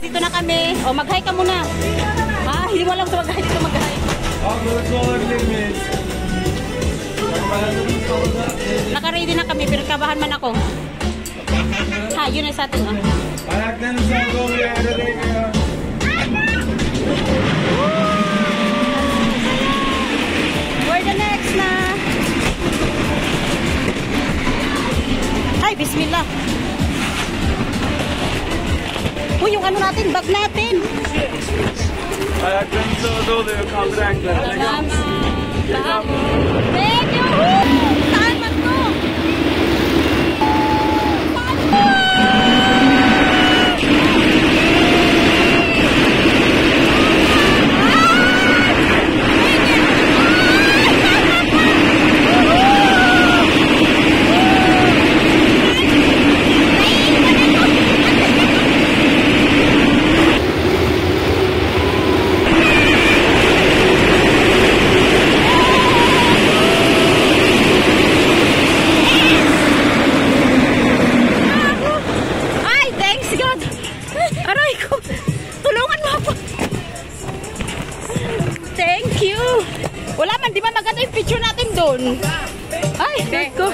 Dito na kami. O, mag-hi ka muna. Ah, hindi mo alam ito mag-hi. Dito mag-hi. Naka-ready na kami. Pero kabahan man ako. Ha, yun ay sa atin. Oh. We're the next na. Ay, bismillah. Uy, yung ano natin, bag natin. Salamat. Thank you. Saan man to? Thank you. Wala man, di ba maganda yung picture natin doon? Ay, go.